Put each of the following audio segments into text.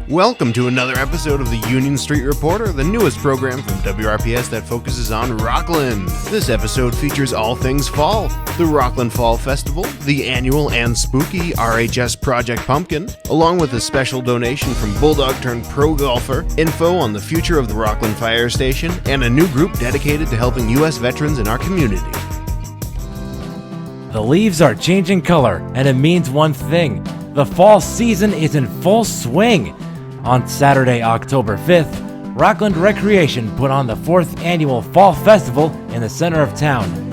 Welcome to another episode of the Union Street Reporter, the newest program from WRPS that focuses on Rockland. This episode features all things fall: the Rockland Fall Festival, the annual and spooky RHS Project Pumpkin, along with a special donation from Bulldog-turned-pro golfer, info on the future of the Rockland Fire Station, and a new group dedicated to helping U.S. veterans in our community. The leaves are changing color, and it means one thing: the fall season is in full swing. On Saturday, October 5th, Rockland Recreation put on the 4th annual Fall Festival in the center of town.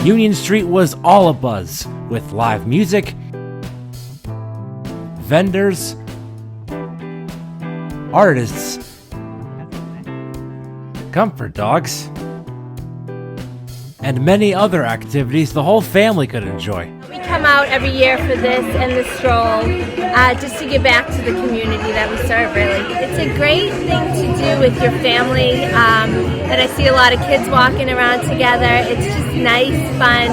Union Street was all abuzz with live music, vendors, artists, comfort dogs, and many other activities the whole family could enjoy. We come out every year for this and the stroll, just to give back to the community that we serve, really. It's a great thing to do with your family, and I see a lot of kids walking around together. It's just nice, fun,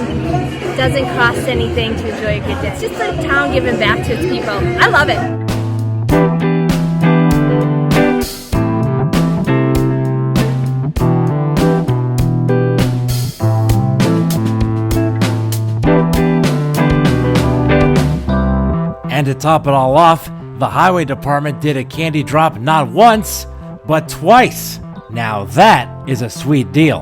doesn't cost anything to enjoy a good day. It's just a town giving back to its people. I love it. And to top it all off, the highway department did a candy drop not once, but twice. Now that is a sweet deal.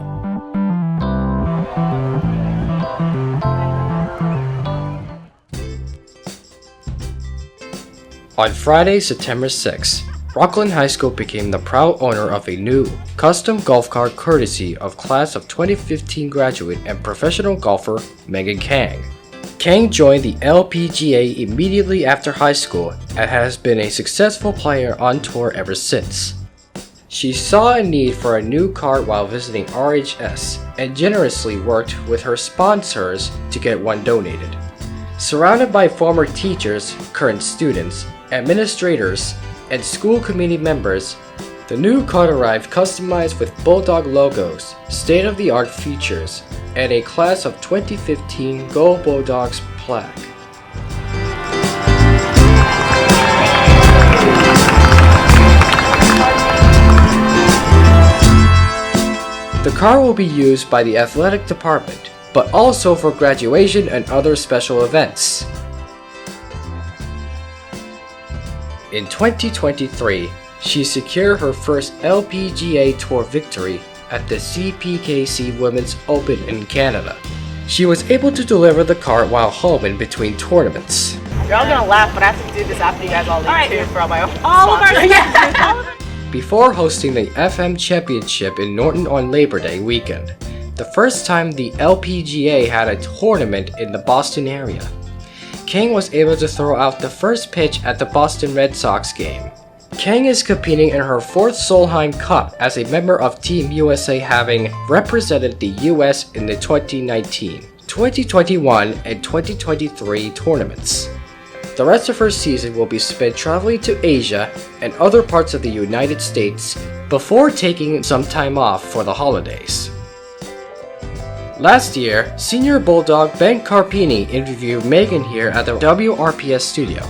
On Friday, September 6th, Rockland High School became the proud owner of a new, custom golf cart courtesy of class of 2015 graduate and professional golfer Megan Kang. Kang joined the LPGA immediately after high school and has been a successful player on tour ever since. She saw a need for a new cart while visiting RHS and generously worked with her sponsors to get one donated. Surrounded by former teachers, current students, administrators, and school committee members, the new cart arrived customized with Bulldog logos, state-of-the-art features, and a class of 2015 Go Bulldogs plaque. The car will be used by the athletic department, but also for graduation and other special events. In 2023, she secured her first LPGA Tour victory at the CPKC Women's Open in Canada. She was able to deliver the cart while home in between tournaments. You're all gonna laugh, but I have to do this after you guys all leave too for all my own Before hosting the FM Championship in Norton on Labor Day weekend, the first time the LPGA had a tournament in the Boston area, Kang was able to throw out the first pitch at the Boston Red Sox game. Kang is competing in her 4th Solheim Cup as a member of Team USA, having represented the US in the 2019, 2021, and 2023 tournaments. The rest of her season will be spent traveling to Asia and other parts of the United States before taking some time off for the holidays. Last year, senior Bulldog Ben Carpini interviewed Megan here at the WRPS studio.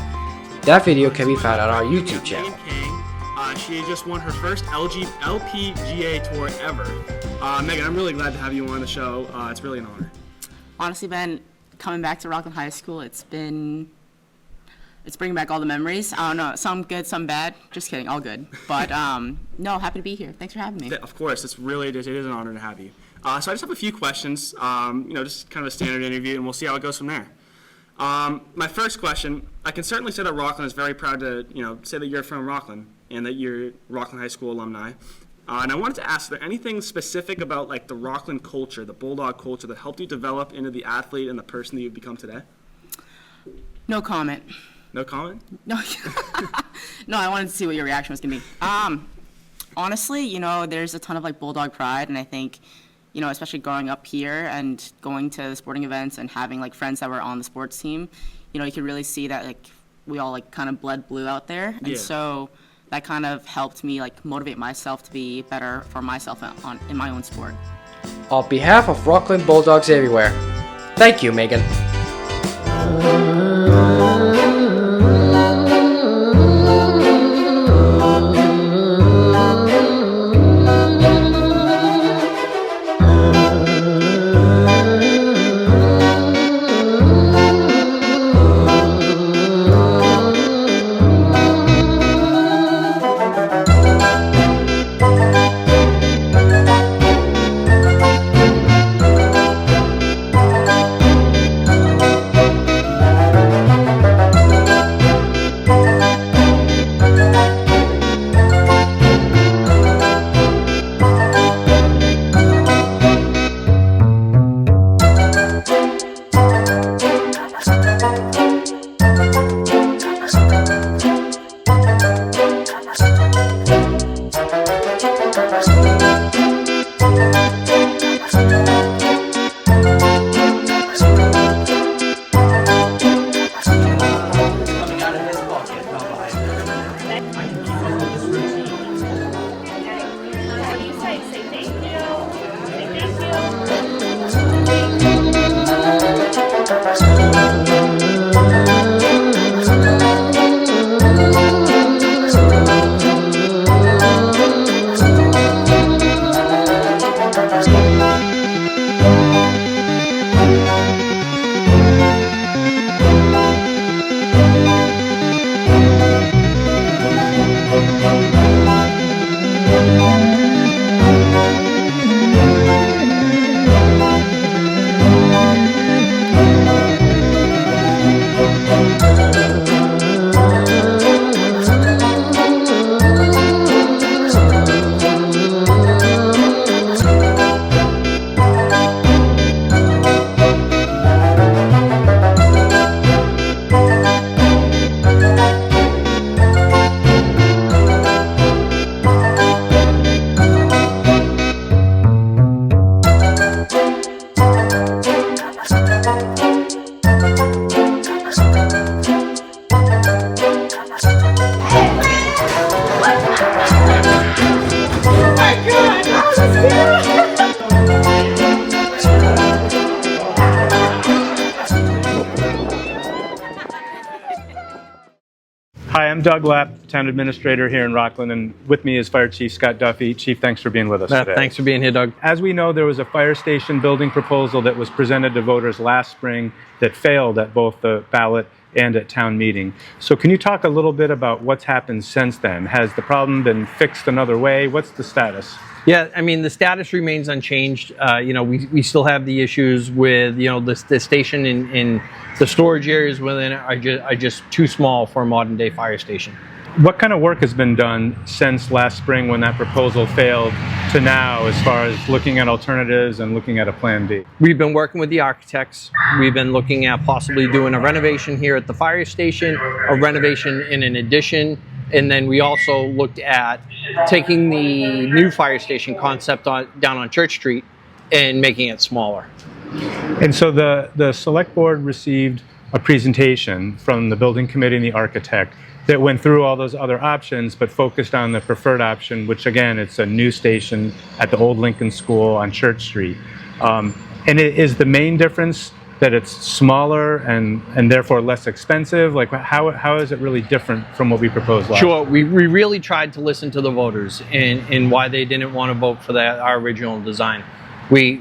That video can be found on our YouTube channel. She just won her first LPGA tour ever. Megan, I'm really glad to have you on the show. It's really an honor. Honestly, Ben, coming back to Rockland High School, it's bringing back all the memories. I don't know, some good, some bad. Just kidding, all good. But no, happy to be here. Thanks for having me. Yeah, of course, it is an honor to have you. So I just have a few questions, just kind of a standard interview, and we'll see how it goes from there. My first question, I can certainly say that Rockland is very proud to, say that you're from Rockland and that you're Rockland High School alumni. And I wanted to ask, is there anything specific about like the Rockland culture, the Bulldog culture, that helped you develop into the athlete and the person that you've become today? No comment. No comment? No. No, I wanted to see what your reaction was going to be. Honestly, there's a ton of like Bulldog pride, and I think you know, especially growing up here and going to the sporting events and having like friends that were on the sports team, you know, you could really see that like we all like kind of bled blue out there. And so that kind of helped me like motivate myself to be better for myself in my own sport. On behalf of Rockland Bulldogs everywhere, thank you, Megan. Hi, I'm Doug Lapp, Town Administrator here in Rockland, and with me is Fire Chief Scott Duffy. Chief, thanks for being with us today. Thanks for being here, Doug. As we know, there was a fire station building proposal that was presented to voters last spring that failed at both the ballot and at town meeting. So can you talk a little bit about what's happened since then? Has the problem been fixed another way? What's the status? Yeah, I mean, the status remains unchanged. We still have the issues with, the station in the storage areas within it are just too small for a modern day fire station. What kind of work has been done since last spring when that proposal failed to now as far as looking at alternatives and looking at a plan B? We've been working with the architects. We've been looking at possibly doing a renovation here at the fire station, a renovation in an addition, and then we also looked at taking the new fire station concept down on Church Street and making it smaller. And so the select board received a presentation from the building committee and the architect that went through all those other options, but focused on the preferred option, which again, it's a new station at the old Lincoln School on Church Street. And it is the main difference that it's smaller and therefore less expensive? Like how is it really different from what we proposed last? Sure, we really tried to listen to the voters and why they didn't want to vote for our original design. We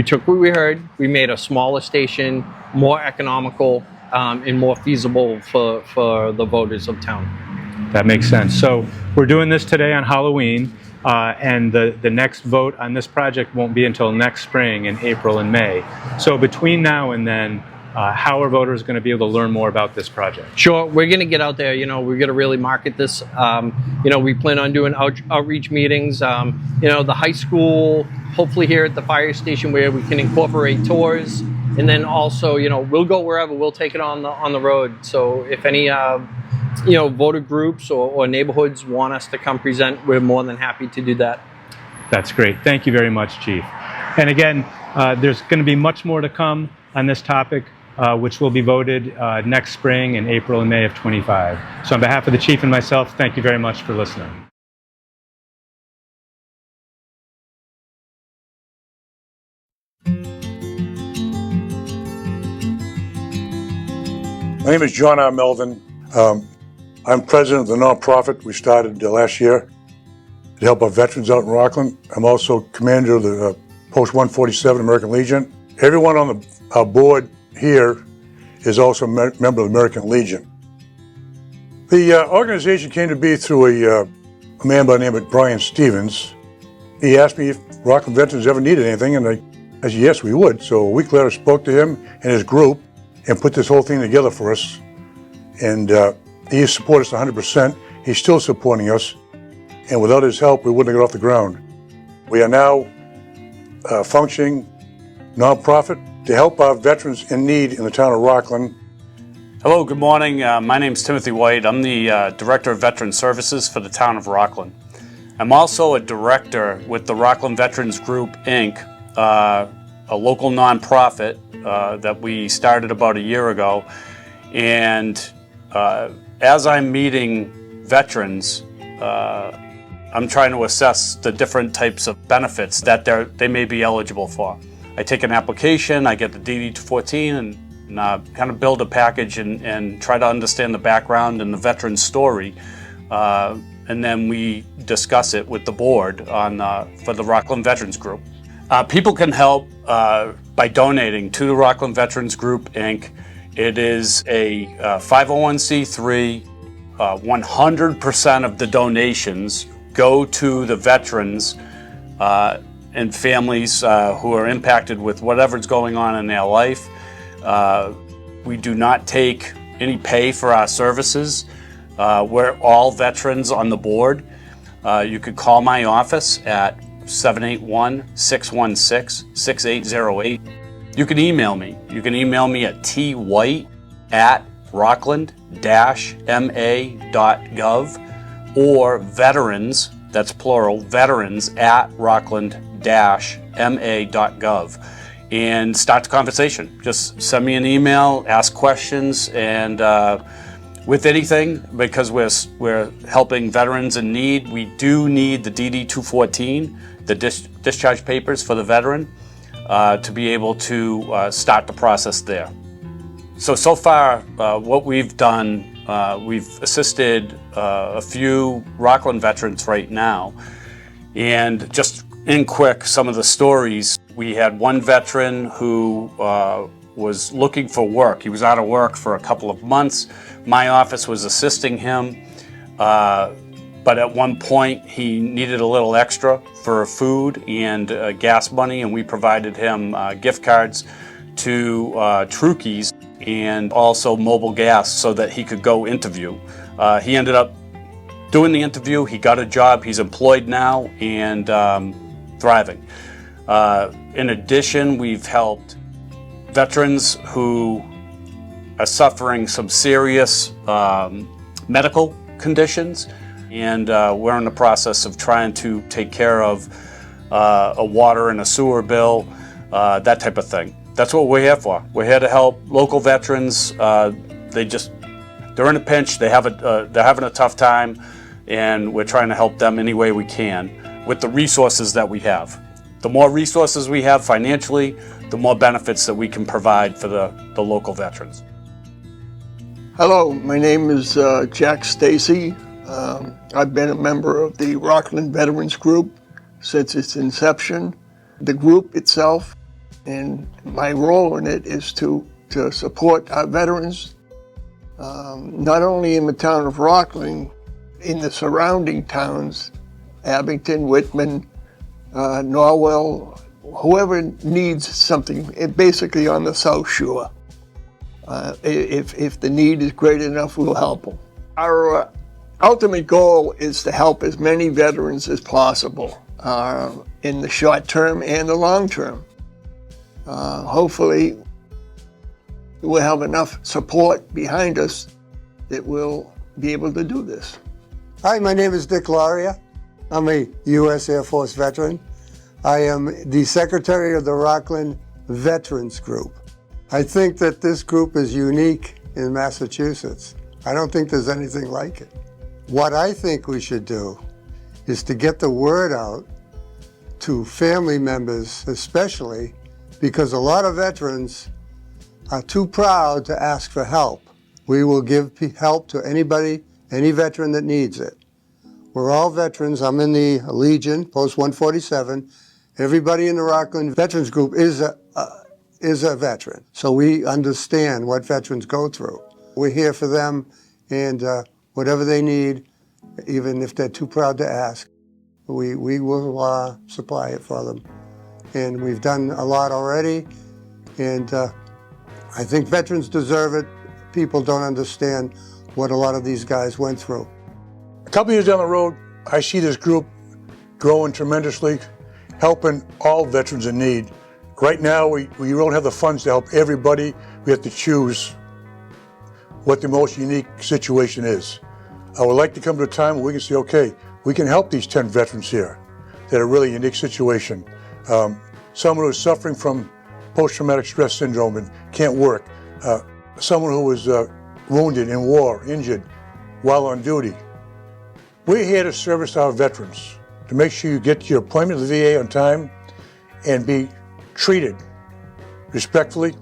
took what we heard, we made a smaller station, more economical, and more feasible for the voters of town. That makes sense. So we're doing this today on Halloween, and the next vote on this project won't be until next spring in April and May. So between now and then, how are voters going to be able to learn more about this project? Sure, we're going to get out there. We're going to really market this. We plan on doing outreach meetings. The high school, hopefully here at the fire station, where we can incorporate tours, and then also, we'll go wherever. We'll take it on the road. So if any, voter groups or neighborhoods want us to come present, we're more than happy to do that. That's great. Thank you very much, Chief. And again, there's going to be much more to come on this topic, which will be voted next spring in April and May of 25. So on behalf of the Chief and myself, thank you very much for listening. My name is John R. Melvin. I'm president of the nonprofit we started last year to help our veterans out in Rockland. I'm also commander of the Post 147 American Legion. Everyone on our board here is also a member of the American Legion. The organization came to be through a man by the name of Brian Stevens. He asked me if Rockland veterans ever needed anything, and I said yes, we would. So a week later, I spoke to him and his group and put this whole thing together for us. And he supported us 100%. He's still supporting us. And without his help, we wouldn't have got off the ground. We are now a functioning nonprofit to help our veterans in need in the town of Rockland. Hello, good morning. My name is Timothy White. I'm the Director of Veteran Services for the town of Rockland. I'm also a director with the Rockland Veterans Group, Inc., a local nonprofit that we started about a year ago. And as I'm meeting veterans, I'm trying to assess the different types of benefits that they may be eligible for. I take an application, I get the DD-214, and kind of build a package and try to understand the background and the veteran story. And then we discuss it with the board for the Rockland Veterans Group. People can help by donating to the Rockland Veterans Group, Inc. It is a 501c3. 100% of the donations go to the veterans and families who are impacted with whatever's going on in their life. We do not take any pay for our services. We're all veterans on the board. You could call my office at 781-616-6808. You can email me. You can email me at twhite@rockland-ma.gov or veterans, that's plural, veterans@rockland-ma.gov, and start the conversation. Just send me an email, ask questions, and with anything, because we're helping veterans in need, we do need the DD-214, the discharge papers for the veteran, to be able to start the process there. So far, what we've done, we've assisted a few Rockland veterans right now. And just in quick, some of the stories. We had one veteran who was looking for work. He was out of work for a couple of months. My office was assisting him. But at one point, he needed a little extra for food and gas money, and we provided him gift cards to Trukey's and also Mobile Gas so that he could go interview. He ended up doing the interview. He got a job. He's employed now and thriving. In addition, we've helped veterans who are suffering some serious medical conditions. And we're in the process of trying to take care of a water and a sewer bill, that type of thing. That's what we're here for. We're here to help local veterans. They're in a pinch. They're having a tough time, and we're trying to help them any way we can with the resources that we have. The more resources we have financially, the more benefits that we can provide for the local veterans. Hello, my name is Jack Stacy. I've been a member of the Rockland Veterans Group since its inception. The group itself and my role in it is to support our veterans, not only in the town of Rockland, in the surrounding towns, Abington, Whitman, Norwell, whoever needs something, basically on the South Shore. If the need is great enough, we'll help them. Our ultimate goal is to help as many veterans as possible in the short term and the long term. Hopefully, we'll have enough support behind us that we'll be able to do this. Hi, my name is Dick Laria. I'm a U.S. Air Force veteran. I am the secretary of the Rockland Veterans Group. I think that this group is unique in Massachusetts. I don't think there's anything like it. What I think we should do is to get the word out to family members especially, because a lot of veterans are too proud to ask for help. We will give help to anybody, any veteran that needs it. We're all veterans. I'm in the Legion, Post 147. Everybody in the Rockland Veterans Group is a veteran. So we understand what veterans go through. We're here for them, and whatever they need, even if they're too proud to ask, we will supply it for them. And we've done a lot already, and I think veterans deserve it. People don't understand what a lot of these guys went through. A couple years down the road, I see this group growing tremendously, helping all veterans in need. Right now, we don't have the funds to help everybody. We have to choose what the most unique situation is. I would like to come to a time where we can say, okay, we can help these 10 veterans here that are really unique situation. Someone who's suffering from post-traumatic stress syndrome and can't work. Someone who was wounded in war, injured while on duty. We're here to service our veterans, to make sure you get to your appointment at the VA on time and be treated respectfully.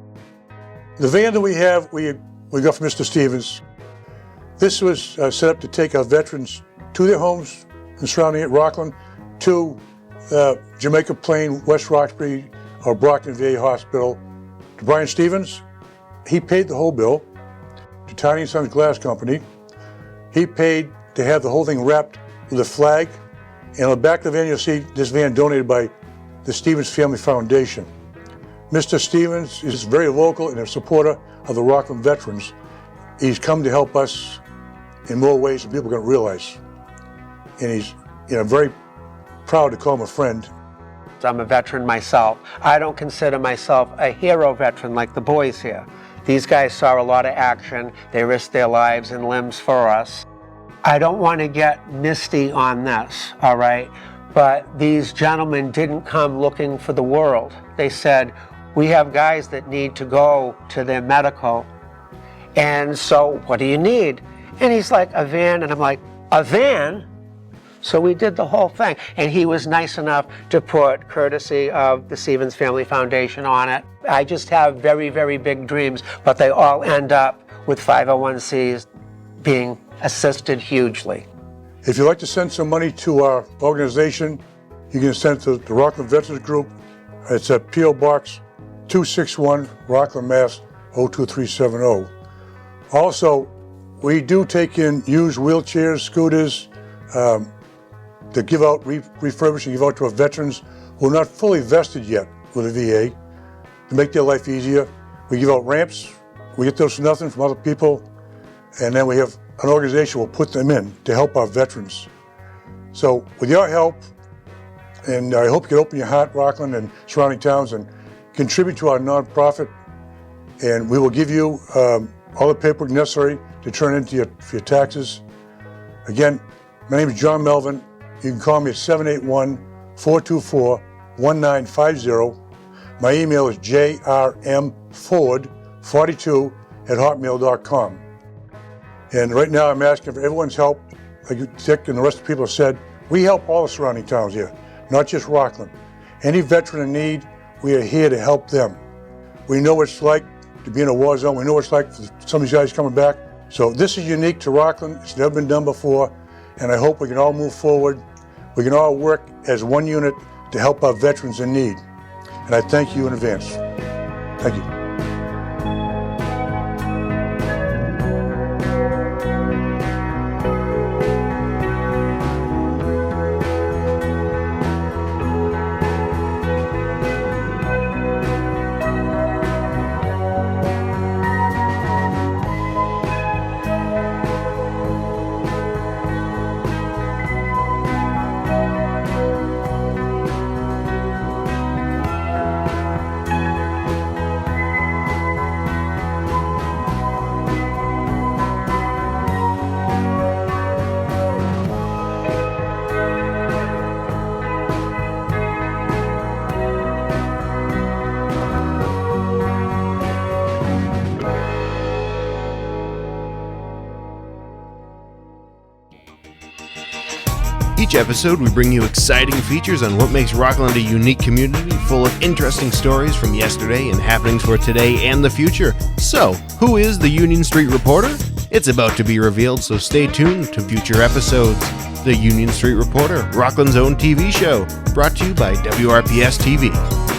The van that we have, we got from Mr. Stevens. This was set up to take our veterans to their homes and surrounding it, Rockland, to Jamaica Plain, West Roxbury, or Brockton VA Hospital. To Brian Stevens, he paid the whole bill. To Tiny & Sons Glass Company, he paid to have the whole thing wrapped with a flag. And on the back of the van, you'll see this van donated by the Stevens Family Foundation. Mr. Stevens is very local and a supporter of the Rockland veterans. He's come to help us in more ways than people can realize. And he's very proud to call him a friend. I'm a veteran myself. I don't consider myself a hero veteran like the boys here. These guys saw a lot of action. They risked their lives and limbs for us. I don't want to get misty on this, all right? But these gentlemen didn't come looking for the world. They said, we have guys that need to go to their medical. And so, what do you need? And he's like, a van. And I'm like, a van? So we did the whole thing. And he was nice enough to put courtesy of the Stevens Family Foundation on it. I just have very, very big dreams, but they all end up with 501c being assisted hugely. If you'd like to send some money to our organization, you can send it to the Rockland Veterans Group. It's at P.O. Box 261, Rockland, Mass. 02370. Also, we do take in used wheelchairs, scooters, to give out, refurbish and give out to our veterans who are not fully vested yet with the VA to make their life easier. We give out ramps. We get those for nothing from other people. And then we have an organization will put them in to help our veterans. So with your help, and I hope you can open your heart, Rockland and surrounding towns, and contribute to our nonprofit. And we will give you all the paperwork necessary to turn into for your taxes. Again, my name is John Melvin. You can call me at 781-424-1950. My email is jrmford42@hotmail.com. And right now I'm asking for everyone's help. Like Dick and the rest of the people have said, we help all the surrounding towns here, not just Rockland. Any veteran in need, we are here to help them. We know what it's like to be in a war zone. We know what it's like for some of these guys coming back. So this is unique to Rockland. It's never been done before. And I hope we can all move forward. We can all work as one unit to help our veterans in need. And I thank you in advance. Thank you. Each episode, we bring you exciting features on what makes Rockland a unique community full of interesting stories from yesterday and happenings for today and the future. So, who is the Union Street Reporter? It's about to be revealed, so stay tuned to future episodes. The Union Street Reporter, Rockland's own TV show, brought to you by WRPS TV.